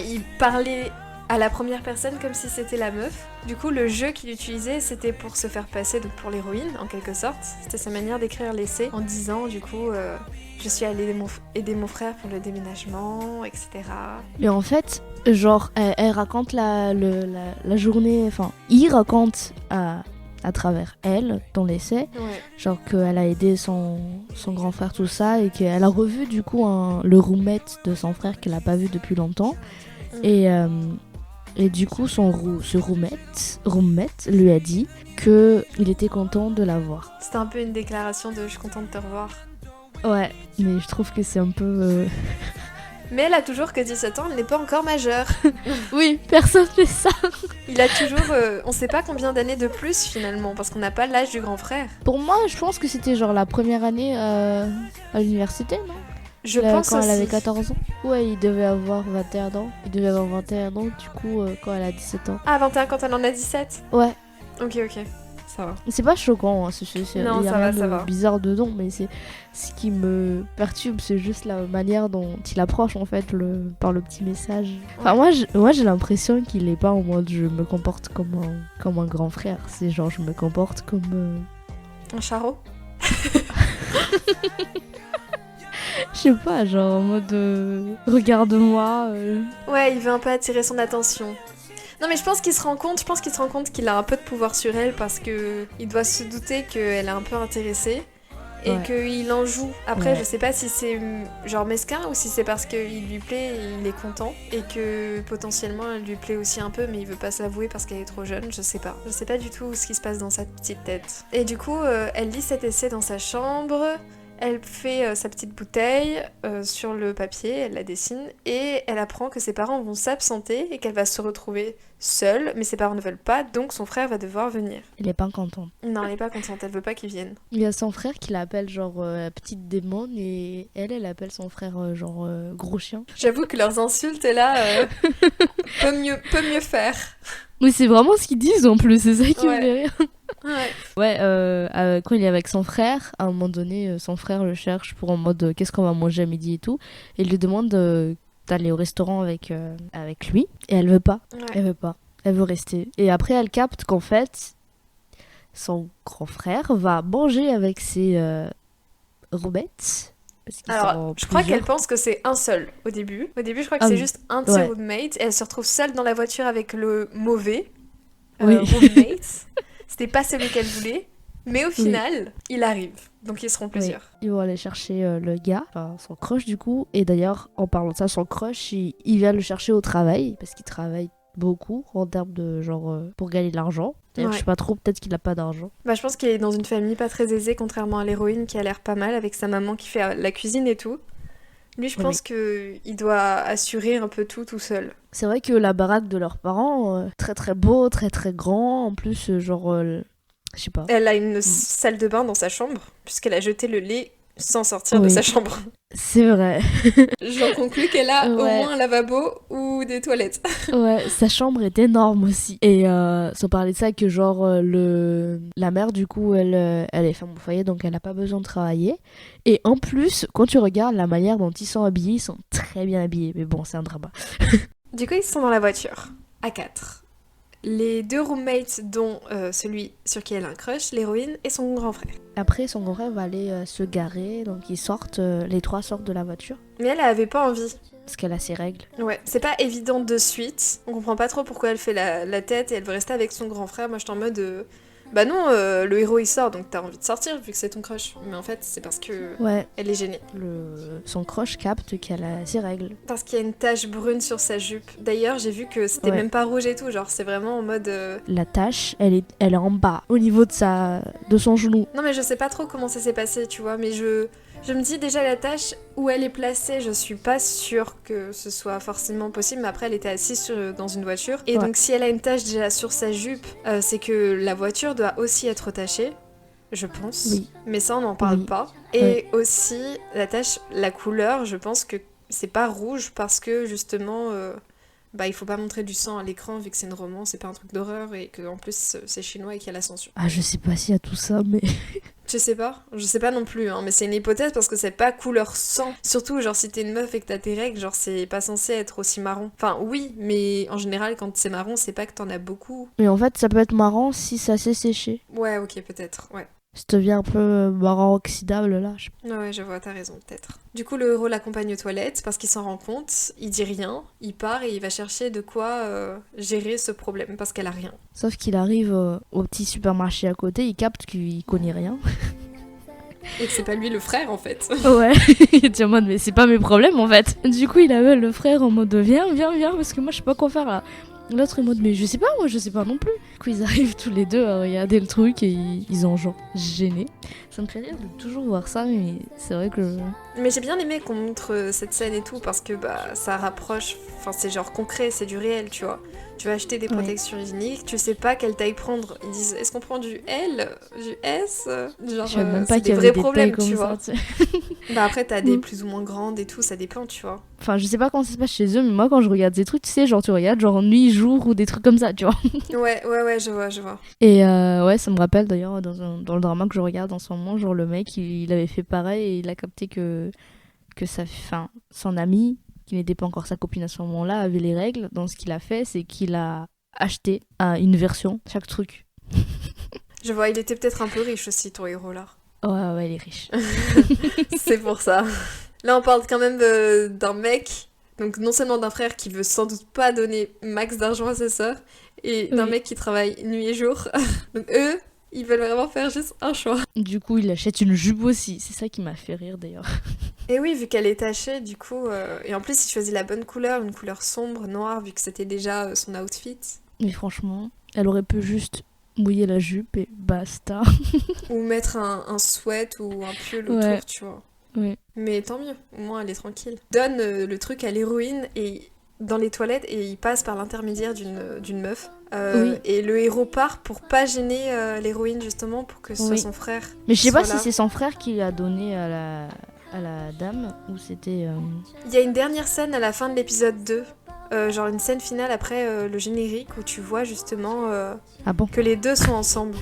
il parlait à la première personne comme si c'était la meuf. Du coup, le jeu qu'il utilisait, c'était pour se faire passer donc, pour l'héroïne, en quelque sorte. C'était sa manière d'écrire l'essai en disant, du coup... je suis allée aider mon frère pour le déménagement, etc. Et en fait, genre, elle raconte la journée... Enfin, il raconte à travers elle, dans l'essai, genre qu'elle a aidé son grand frère, tout ça, et qu'elle a revu du coup le roommate de son frère qu'elle n'a pas vu depuis longtemps. Et du coup, ce roommate lui a dit qu'il était content de la voir. C'était un peu une déclaration de « je suis contente de te revoir ». Ouais, mais je trouve que c'est un peu... Mais elle a toujours que 17 ans, elle n'est pas encore majeure. Oui, personne fait ça. Il a toujours... on sait pas combien d'années de plus finalement, parce qu'on n'a pas l'âge du grand frère. Pour moi, je pense que c'était genre la première année à l'université, non ? Je pense quand aussi. elle avait 14 ans. Ouais, il devait avoir 21 ans. Il devait avoir 21 ans, du coup, quand elle a 17 ans. Ah, 21 quand elle en a 17 ? Ouais. Ok. Ça va. C'est pas choquant, hein. Non, il y a ça rien va. de bizarre dedans, mais ce qui me perturbe, c'est juste la manière dont il approche en fait par le petit message. Enfin, moi j'ai l'impression qu'il est pas en mode je me comporte comme un grand frère. C'est genre je me comporte comme... Un charreau. Je sais pas, genre en mode regarde-moi. Ouais, il veut un peu attirer son attention. Non mais je pense qu'il se rend compte qu'il a un peu de pouvoir sur elle parce que il doit se douter qu'elle est un peu intéressée et qu'il en joue. Après je sais pas si c'est genre mesquin ou si c'est parce qu'il lui plaît et il est content et que potentiellement elle lui plaît aussi un peu mais il veut pas s'avouer parce qu'elle est trop jeune, je sais pas du tout ce qui se passe dans sa petite tête. Et du coup elle lit cet essai dans sa chambre. Elle fait sa petite bouteille sur le papier, elle la dessine, et elle apprend que ses parents vont s'absenter et qu'elle va se retrouver seule, mais ses parents ne veulent pas, donc son frère va devoir venir. Elle est pas contente. Non, elle est pas contente, elle veut pas qu'il vienne. Il y a son frère qui l'appelle genre la petite démon, et elle appelle son frère genre gros chien. J'avoue que leurs insultes, là, peut mieux faire. Oui, c'est vraiment ce qu'ils disent en plus, c'est ça qui me fait rire. Ouais, quand il est avec son frère, à un moment donné, son frère le cherche pour en mode qu'est-ce qu'on va manger à midi et tout. Et il lui demande d'aller au restaurant avec lui. Et elle veut pas. Elle veut pas. Elle veut rester. Et après, elle capte qu'en fait, son grand frère va manger avec ses roommates. Alors, je crois qu'elle pense que c'est un seul au début. Au début, je crois que c'est juste un de ses roommates. Et elle se retrouve seule dans la voiture avec le mauvais roommate. C'était pas celui qu'elle voulait. Mais au final, il arrive. Donc ils seront plusieurs. Oui. Ils vont aller chercher le gars, enfin, son crush du coup. Et d'ailleurs, en parlant de ça, son crush, il vient le chercher au travail. Parce qu'il travaille beaucoup en termes de genre pour gagner de l'argent. Je sais pas trop, peut-être qu'il a pas d'argent. Bah, je pense qu'il est dans une famille pas très aisée, contrairement à l'héroïne qui a l'air pas mal, avec sa maman qui fait la cuisine et tout. Lui, je pense qu'il doit assurer un peu tout seul. C'est vrai que la baraque de leurs parents, très très beau, très très grand. En plus, genre, je sais pas. Elle a une salle de bain dans sa chambre, puisqu'elle a jeté le lait sans sortir de sa chambre. C'est vrai. J'en conclus qu'elle a au moins un lavabo ou des toilettes. Ouais, sa chambre est énorme aussi. Et sans parler de ça, que genre la mère du coup, elle est femme au foyer, donc elle n'a pas besoin de travailler. Et en plus, quand tu regardes la manière dont ils sont habillés, ils sont très bien habillés. Mais bon, c'est un drama. Du coup, ils sont dans la voiture, à 4. Les 2 roommates, dont celui sur qui elle a un crush, l'héroïne et son grand frère. Après, son grand frère va aller se garer, donc ils sortent, les 3 sortent de la voiture. Mais elle avait pas envie. Parce qu'elle a ses règles. Ouais, c'est pas évident de suite. On comprend pas trop pourquoi elle fait la tête et elle veut rester avec son grand frère. Moi, je suis en mode... Bah non, le héros il sort, donc t'as envie de sortir vu que c'est ton crush. Mais en fait, c'est parce que elle est gênée. Son crush capte qu'elle a ses règles. Parce qu'il y a une tache brune sur sa jupe. D'ailleurs, j'ai vu que c'était même pas rouge et tout, genre c'est vraiment en mode... La tache, elle est en bas, au niveau de son genou. Non mais je sais pas trop comment ça s'est passé, tu vois, mais je me dis déjà la tache où elle est placée, je suis pas sûre que ce soit forcément possible, mais après elle était assise dans une voiture. Et donc si elle a une tache déjà sur sa jupe, c'est que la voiture doit aussi être tachée, je pense. Oui. Mais ça on n'en parle pas. Et aussi la tache, la couleur, je pense que c'est pas rouge parce que justement, bah il faut pas montrer du sang à l'écran vu que c'est une romance, c'est pas un truc d'horreur et que en plus c'est chinois et qu'il y a la censure. Ah, je sais pas s'il y a tout ça, mais... Je sais pas non plus, hein, mais c'est une hypothèse parce que c'est pas couleur sang. Surtout, genre, si t'es une meuf et que t'as tes règles, genre, c'est pas censé être aussi marron. Enfin, oui, mais en général, quand c'est marron, c'est pas que t'en as beaucoup. Mais en fait, ça peut être marrant si ça s'est séché. Ouais, ok, peut-être, ouais. Ça devient un peu marrant oxydable, là. Ouais, je vois, t'as raison, peut-être. Du coup, le héros l'accompagne aux toilettes parce qu'il s'en rend compte, il dit rien, il part et il va chercher de quoi gérer ce problème parce qu'elle a rien. Sauf qu'il arrive au petit supermarché à côté, il capte qu'il connaît rien. Et que c'est pas lui le frère, en fait. Ouais, il est en mode, mais c'est pas mes problèmes, en fait. Du coup, il appelle le frère en mode, viens, parce que moi, je sais pas quoi faire, là. L'autre est en mode, mais je sais pas, moi je sais pas non plus. Du coup, ils arrivent tous les deux à regarder le truc et ils ont genre gêné. Ça me fait rire de toujours voir ça, mais c'est vrai que... Mais j'ai bien aimé qu'on montre cette scène et tout parce que bah ça rapproche, enfin c'est genre concret, c'est du réel, tu vois. Tu vas acheter des protections hygiéniques, tu sais pas quelle taille prendre. Ils disent est-ce qu'on prend du L, du S, genre Je savais même pas c'est qu'il y des avait vrais des problèmes, tailles tu comme vois. ça, tu sais. Bah après t'as des plus ou moins grandes et tout, ça dépend, tu vois. Enfin, je sais pas comment ça se passe chez eux, mais moi quand je regarde ces trucs, tu sais, genre tu regardes genre nuit, jour ou des trucs comme ça, tu vois. Ouais, je vois. Et ouais, ça me rappelle d'ailleurs dans le drama que je regarde en ce moment, genre le mec il avait fait pareil et il a capté que son ami, qui n'était pas encore sa copine à ce moment-là, avait les règles. Donc ce qu'il a fait, c'est qu'il a acheté une version, chaque truc. Je vois, il était peut-être un peu riche aussi, ton héros là. Ouais, il est riche. C'est pour ça. Là on parle quand même d'un mec, donc non seulement d'un frère qui veut sans doute pas donner max d'argent à sa sœur, et d'un mec qui travaille nuit et jour. Donc eux, ils veulent vraiment faire juste un choix. Du coup, il achète une jupe aussi. C'est ça qui m'a fait rire d'ailleurs. Et oui, vu qu'elle est tachée, du coup... Et en plus, il choisit la bonne couleur, une couleur sombre, noire, vu que c'était déjà son outfit. Mais franchement, elle aurait pu juste mouiller la jupe et basta. Ou mettre un sweat ou un pull Ouais. autour, tu vois. Ouais. Mais tant mieux, au moins elle est tranquille. Donne le truc à l'héroïne et dans les toilettes et il passe par l'intermédiaire d'une meuf. Oui. Et le héros part pour pas gêner l'héroïne justement, pour que ce soit son frère. Mais je sais pas soit là. si c'est son frère qui l'a donné à la dame ou c'était... Il y a une dernière scène à la fin de l'épisode 2. Genre une scène finale après le générique où tu vois justement Ah bon? que les deux sont ensemble.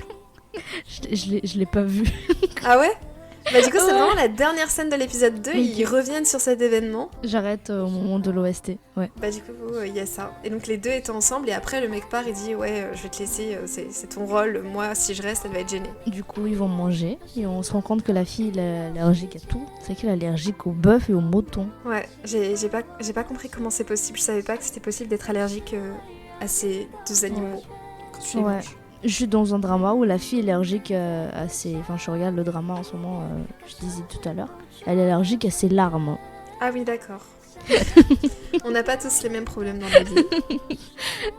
Je l'ai pas vu. Ah ouais? Bah du coup c'est Ouais. vraiment la dernière scène de l'épisode 2, Ok. ils reviennent sur cet événement. J'arrête au moment de l'OST. Ouais. Bah du coup il y a ça. Et donc les deux étaient ensemble et après le mec part et dit ouais je vais te laisser, c'est ton rôle, moi si je reste elle va être gênée. Du coup, ils vont manger et on se rend compte que la fille elle est allergique à tout. C'est qu'elle est allergique au bœuf et au mouton. Ouais, j'ai pas compris comment c'est possible, je savais pas que c'était possible d'être allergique à ces deux animaux quand tu les Ouais. manges. Je suis dans un drama où la fille est allergique à ses... Enfin, je regarde le drama en ce moment, je disais tout à l'heure. Elle est allergique à ses larmes. Ah oui d'accord. On n'a pas tous les mêmes problèmes dans la vie.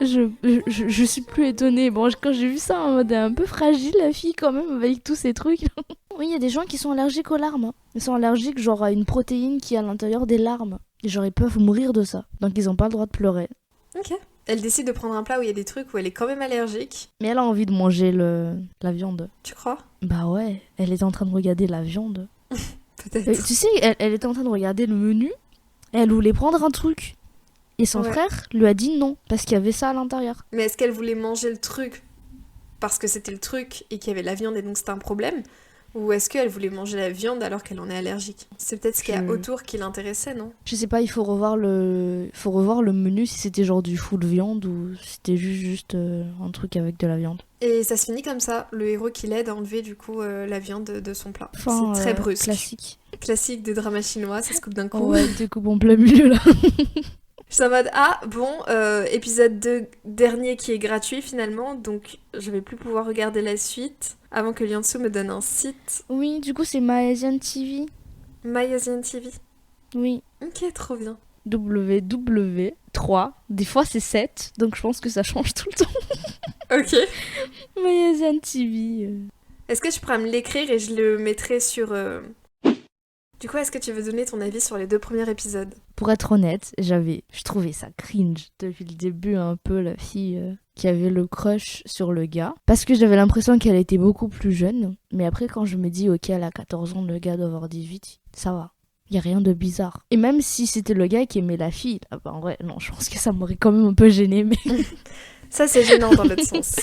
Je suis plus étonnée. Bon, quand j'ai vu ça en mode un peu fragile, la fille, quand même, avec tous ces trucs. Oui, il y a des gens qui sont allergiques aux larmes. Ils sont allergiques, genre, à une protéine qui est à l'intérieur des larmes. Et genre, ils peuvent mourir de ça. Donc, ils ont pas le droit de pleurer. Ok. Elle décide de prendre un plat où il y a des trucs où elle est quand même allergique. Mais elle a envie de manger la viande. Tu crois? Bah ouais, elle était en train de regarder la viande. Peut-être. Tu sais, elle était en train de regarder le menu. Elle voulait prendre un truc. Et son Ouais. frère lui a dit non, parce qu'il y avait ça à l'intérieur. Mais est-ce qu'elle voulait manger le truc parce que c'était le truc et qu'il y avait la viande et donc c'était un problème? Ou est-ce qu'elle voulait manger la viande alors qu'elle en est allergique? C'est peut-être ce qu'il y a autour qui l'intéressait, non? Je sais pas, il faut revoir le menu si c'était genre du full viande ou si c'était juste un truc avec de la viande. Et ça se finit comme ça, le héros qui l'aide à enlever du coup la viande de son plat. Enfin, c'est très brusque. classique. Classique des dramas chinois, ça se coupe d'un coup. Oh ouais, découpe en plein milieu là. Je suis en mode, ah bon, épisode 2 dernier qui est gratuit finalement, donc je vais plus pouvoir regarder la suite avant que Liansu me donne un site. Oui, du coup c'est Malaysian TV. My Asian TV. Oui. Ok, trop bien. WW3. Des fois c'est 7, donc je pense que ça change tout le temps. Ok. Malaysian TV. Est-ce que tu pourras me l'écrire et je le mettrai sur... Du coup, est-ce que tu veux donner ton avis sur les 2 premiers épisodes? Pour être honnête, je trouvais ça cringe depuis le début un peu, la fille qui avait le crush sur le gars. Parce que j'avais l'impression qu'elle était beaucoup plus jeune. Mais après, quand je me dis, ok, elle a 14 ans, le gars doit avoir 18, ça va. Il y a rien de bizarre. Et même si c'était le gars qui aimait la fille, ah bah en vrai, non, je pense que ça m'aurait quand même un peu gêné. Ça, c'est gênant dans l'autre sens.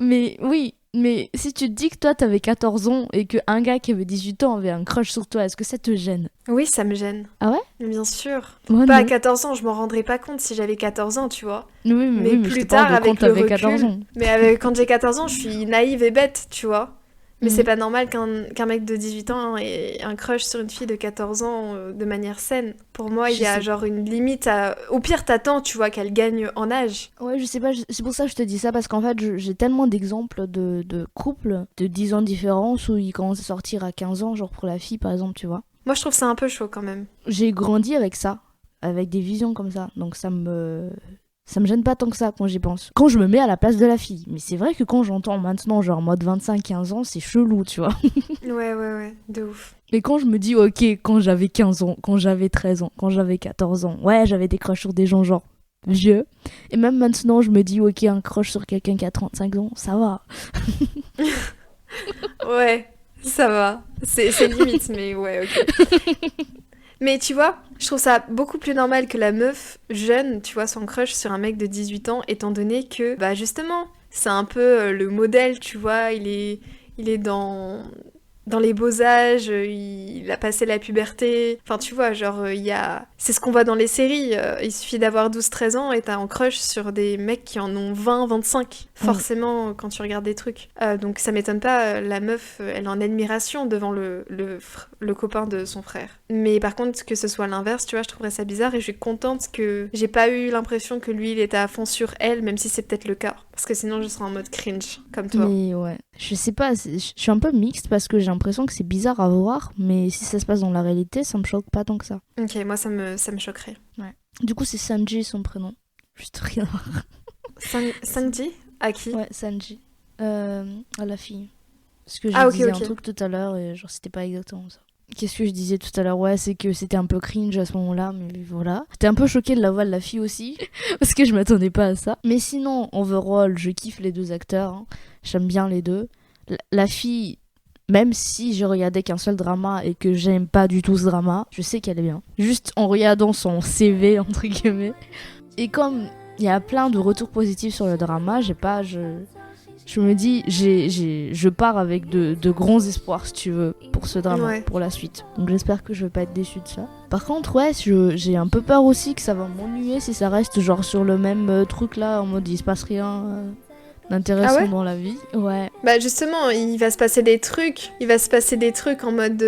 Mais oui, mais si tu te dis que toi, t'avais 14 ans et qu'un gars qui avait 18 ans avait un crush sur toi, est-ce que ça te gêne? Oui, ça me gêne. Ah ouais? Mais bien sûr. Moi, Pas à non. 14 ans, je m'en rendrais pas compte si j'avais 14 ans, tu vois. Oui, Mais oui, mais je plus te parle tard, de quand avec le t'avais recul... 14 ans. Mais quand j'ai 14 ans, je suis naïve et bête, tu vois. Mais c'est pas normal qu'un mec de 18 ans ait un crush sur une fille de 14 ans de manière saine. Pour moi, il y a genre une limite à... Au pire, t'attends, tu vois, qu'elle gagne en âge. Ouais, je sais pas, c'est pour ça que je te dis ça, parce qu'en fait, j'ai tellement d'exemples de couples de 10 ans de différence où ils commencent à sortir à 15 ans, genre pour la fille, par exemple, tu vois. Moi, je trouve ça un peu chaud, quand même. J'ai grandi avec ça, avec des visions comme ça, donc ça me gêne pas tant que ça quand j'y pense. Quand je me mets à la place de la fille. Mais c'est vrai que quand j'entends maintenant, genre en mode 25-15 ans, c'est chelou, tu vois. Ouais, de ouf. Mais quand je me dis, ok, quand j'avais 15 ans, quand j'avais 13 ans, quand j'avais 14 ans, ouais, j'avais des crushs sur des gens genre vieux. Et même maintenant, je me dis, ok, un crush sur quelqu'un qui a 35 ans, ça va. Ouais, ça va. C'est limite, mais ouais, ok. Mais tu vois, je trouve ça beaucoup plus normal que la meuf jeune, tu vois, son crush sur un mec de 18 ans, étant donné que, bah justement, c'est un peu le modèle, tu vois, il est dans les beaux âges, il a passé la puberté. Enfin, tu vois, genre, il y a... C'est ce qu'on voit dans les séries. Il suffit d'avoir 12-13 ans et t'as un crush sur des mecs qui en ont 20-25. Forcément, quand tu regardes des trucs. Donc ça m'étonne pas, la meuf, elle est en admiration devant le copain de son frère. Mais par contre, que ce soit l'inverse, tu vois, je trouverais ça bizarre et je suis contente que j'ai pas eu l'impression que lui, il était à fond sur elle, même si c'est peut-être le cas. Parce que sinon, je serais en mode cringe, comme toi. Mais ouais, je sais pas, je suis un peu mixte parce que j'ai l'impression que c'est bizarre à voir, mais si ça se passe dans la réalité, ça me choque pas tant que ça. Ok, moi, ça me choquerait. Ouais. Du coup, c'est Sanji son prénom. Juste rien. Sanji? À qui? Ouais, Sanji. À la fille. Parce que Ah, j'ai ok, disais ok. un truc tout à l'heure et genre c'était pas exactement ça. Qu'est-ce que je disais tout à l'heure? Ouais, c'est que c'était un peu cringe à ce moment-là, mais voilà. J'étais un peu choquée de la voix de la fille aussi, parce que je m'attendais pas à ça. Mais sinon, overall, je kiffe les deux acteurs. Hein. J'aime bien les deux. La fille, même si je regardais qu'un seul drama et que j'aime pas du tout ce drama, je sais qu'elle est bien. Juste en regardant son CV, entre guillemets. Et comme il y a plein de retours positifs sur le drama, je me dis, je pars avec de grands espoirs, si tu veux, pour ce drama, Ouais. pour la suite. Donc j'espère que je vais pas être déçue de ça. Par contre, ouais, j'ai un peu peur aussi que ça va m'ennuyer si ça reste genre sur le même truc là, en mode il se passe rien d'intéressant Ah ouais dans la vie. Ouais. Bah justement, il va se passer des trucs en mode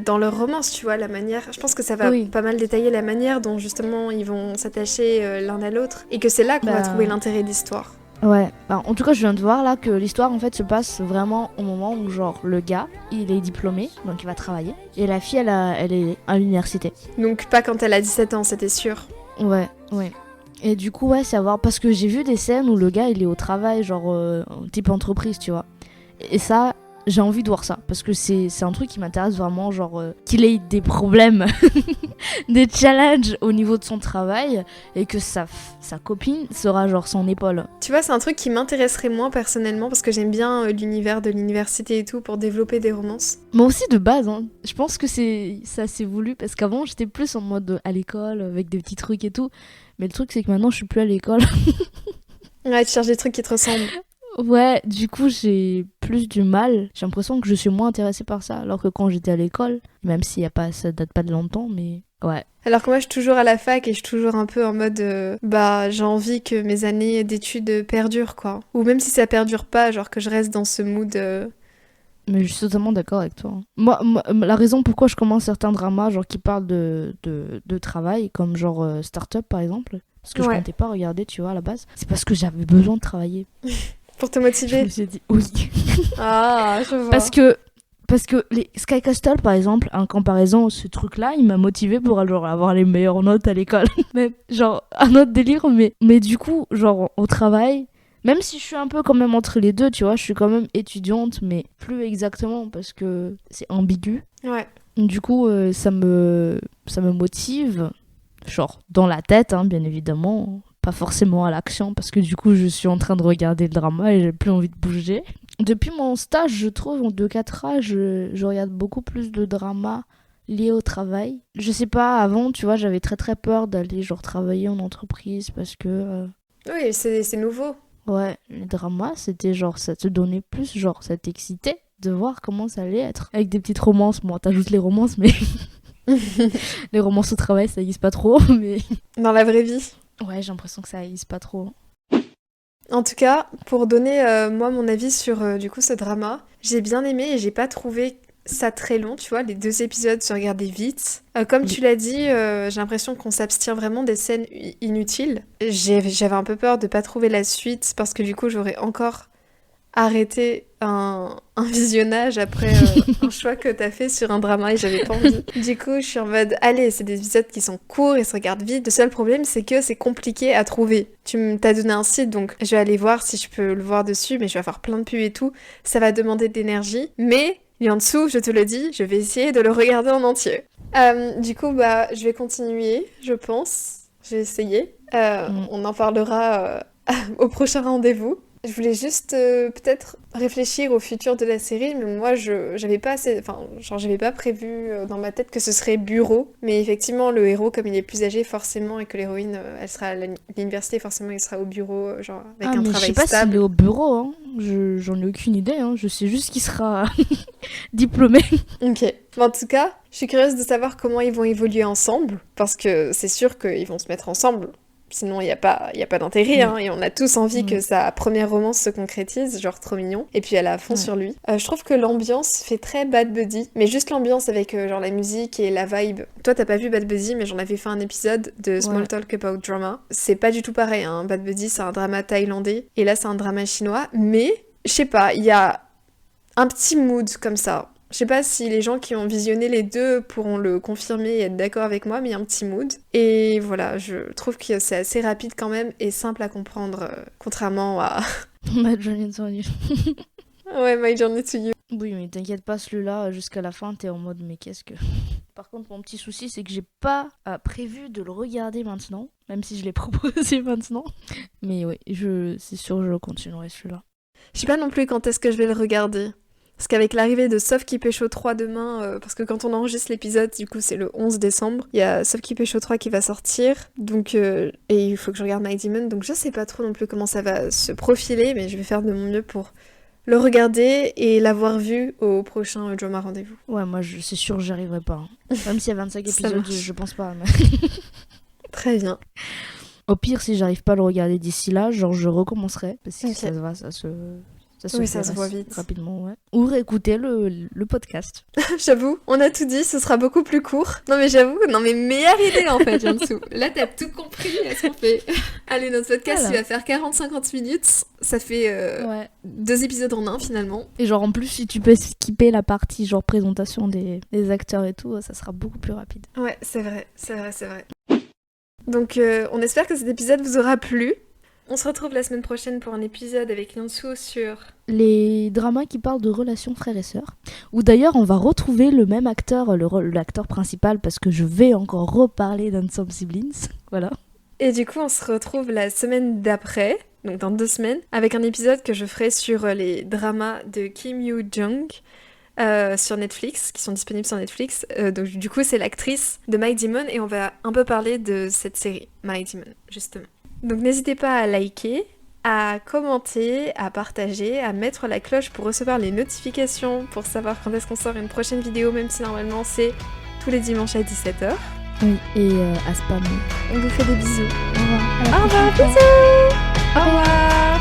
dans leur romance, tu vois, la manière. Je pense que ça va Oui. pas mal détailler la manière dont justement ils vont s'attacher l'un à l'autre et que c'est là qu'on va Bah, trouver l'intérêt de l'histoire. Ouais, bah, en tout cas je viens de voir là que l'histoire en fait se passe vraiment au moment où genre le gars il est diplômé, donc il va travailler, et la fille elle est à l'université. Donc pas quand elle a 17 ans, c'était sûr. Ouais. Et du coup ouais c'est à voir, parce que j'ai vu des scènes où le gars il est au travail, genre type entreprise tu vois. Et ça, j'ai envie de voir ça, parce que c'est un truc qui m'intéresse vraiment, genre qu'il ait des problèmes, des challenges au niveau de son travail, et que sa copine sera genre son épaule. Tu vois, c'est un truc qui m'intéresserait moins personnellement parce que j'aime bien l'univers de l'université et tout pour développer des romances. Moi aussi de base, hein. Je pense que ça s'est voulu, parce qu'avant j'étais plus en mode à l'école, avec des petits trucs et tout, mais le truc c'est que maintenant je suis plus à l'école. Ouais, tu cherches des trucs qui te ressemblent. Ouais, du coup j'ai plus du mal. J'ai l'impression que je suis moins intéressée par ça, alors que quand j'étais à l'école, même si ça date pas de longtemps, mais ouais. Alors que moi, je suis toujours à la fac et je suis toujours un peu en mode bah, j'ai envie que mes années d'études perdurent, quoi. Ou même si ça perdure pas, genre que je reste dans ce mood. Mais je suis totalement d'accord avec toi. Moi, la raison pourquoi je commence certains dramas, genre qui parlent de travail, comme genre Startup par exemple, parce que je Ouais. comptais pas regarder, tu vois, à la base, c'est parce que j'avais besoin de travailler. Pour te Je motiver. me suis dit oui. Ah, je vois. Parce que les Sky Castle, par exemple, en comparaison, ce truc-là, il m'a motivé pour genre, avoir les meilleures notes à l'école. Mais genre, un autre délire, mais du coup, genre, au travail, même si je suis un peu quand même entre les deux, tu vois, je suis quand même étudiante, mais plus exactement, parce que c'est ambigu. Ouais. Du coup, ça me motive, genre, dans la tête, hein, bien évidemment, pas forcément à l'action, parce que du coup, je suis en train de regarder le drama et j'ai plus envie de bouger. Depuis mon stage, je trouve, en 2-4 ans, je regarde beaucoup plus de drama liées au travail. Je sais pas, avant, tu vois, j'avais très très peur d'aller genre travailler en entreprise parce que Oui, c'est nouveau. ouais, les dramas, c'était genre ça te donnait plus, genre ça t'excitait de voir comment ça allait être. Avec des petites romances, bon, t'ajoutes les romances, mais les romances au travail, ça existe pas trop, mais Dans la vraie vie. ouais, j'ai l'impression que ça existe pas trop. En tout cas, pour donner moi mon avis sur du coup ce drama, j'ai bien aimé et j'ai pas trouvé ça très long, tu vois, les 2 épisodes se regardaient vite. Comme tu l'as dit, j'ai l'impression qu'on s'abstient vraiment des scènes inutiles. J'avais un peu peur de pas trouver la suite parce que du coup j'aurais encore arrêté un visionnage après un choix que t'as fait sur un drama et j'avais pas envie. Du coup, je suis en mode, allez, c'est des épisodes qui sont courts et se regardent vite. Le seul problème, c'est que c'est compliqué à trouver. T'as donné un site, donc je vais aller voir si je peux le voir dessus, mais je vais avoir plein de pubs et tout. Ça va demander de l'énergie, mais en dessous, je te le dis, je vais essayer de le regarder en entier. Du coup, bah, je vais continuer, je pense. J'ai essayé. On en parlera au prochain rendez-vous. Je voulais juste peut-être réfléchir au futur de la série, mais moi j'avais pas assez, enfin genre j'avais pas prévu dans ma tête que ce serait bureau, mais effectivement le héros comme il est plus âgé forcément et que l'héroïne elle sera à l'université forcément il sera au bureau genre avec un mais travail je sais pas stable. s'il est au bureau, hein. J'en ai aucune idée, hein. Je sais juste qu'il sera diplômé. Ok. En tout cas, je suis curieuse de savoir comment ils vont évoluer ensemble, parce que c'est sûr qu'ils vont se mettre ensemble. Sinon, il n'y a pas d'intérêt, hein, et on a tous envie que sa première romance se concrétise, genre trop mignon, et puis elle a à fond sur lui. Je trouve que l'ambiance fait très Bad Buddy, mais juste l'ambiance avec genre la musique et la vibe. Toi, t'as pas vu Bad Buddy, mais j'en avais fait un épisode de Small Talk About Drama. C'est pas du tout pareil, hein. Bad Buddy, c'est un drama thaïlandais, et là, c'est un drama chinois, mais, je sais pas, il y a un petit mood comme ça. Je sais pas si les gens qui ont visionné les deux pourront le confirmer et être d'accord avec moi, mais il y a un petit mood. Et voilà, je trouve que c'est assez rapide quand même et simple à comprendre, contrairement à... My Journey to You. Ouais, My Journey to You. Oui, mais t'inquiète pas, celui-là, jusqu'à la fin, t'es en mode, mais qu'est-ce que... Par contre, mon petit souci, c'est que j'ai pas prévu de le regarder maintenant, même si je l'ai proposé maintenant. Mais oui, c'est sûr, je continuerai celui-là. Je sais pas non plus quand est-ce que je vais le regarder. Parce qu'avec l'arrivée de Sauf qui Pécho 3 demain, parce que quand on enregistre l'épisode, du coup c'est le 11 décembre, il y a Sauf qui Pécho 3 qui va sortir, donc et il faut que je regarde Night Demon, donc je sais pas trop non plus comment ça va se profiler, mais je vais faire de mon mieux pour le regarder et l'avoir vu au prochain Drama Rendez-vous. Ouais, moi c'est sûr j'y arriverai pas. Hein. Même s'il y a 25 épisodes, je pense pas. Mais... Très bien. Au pire, si j'arrive pas à le regarder d'ici là, genre je recommencerai, parce que ça se voit, ça se voit vite. Rapidement, ouais. Ou réécouter le podcast. J'avoue, on a tout dit, ce sera beaucoup plus court. Non mais j'avoue, meilleure idée en fait, Jansu. Là t'as tout compris à ce qu'on fait. Allez, notre podcast il va faire 40-50 minutes. Ça fait 2 épisodes en un finalement. Et genre en plus, si tu peux skipper la partie genre présentation des acteurs et tout, ça sera beaucoup plus rapide. Ouais, c'est vrai. Donc on espère que cet épisode vous aura plu. On se retrouve la semaine prochaine pour un épisode avec Liansu sur... les dramas qui parlent de relations frères et sœurs. Où d'ailleurs on va retrouver le même acteur, l'acteur principal, parce que je vais encore reparler d'Handsome Siblings. Voilà. Et du coup on se retrouve la semaine d'après, donc dans 2 semaines, avec un épisode que je ferai sur les dramas de Kim Yoo-jung sur Netflix, qui sont disponibles sur Netflix. Donc du coup c'est l'actrice de My Demon et on va un peu parler de cette série, My Demon, justement. Donc n'hésitez pas à liker, à commenter, à partager, à mettre la cloche pour recevoir les notifications, pour savoir quand est-ce qu'on sort une prochaine vidéo, même si normalement c'est tous les dimanches à 17h. Oui, et à spammer. On vous fait des bisous. Au revoir. Au revoir, bisous. Au revoir.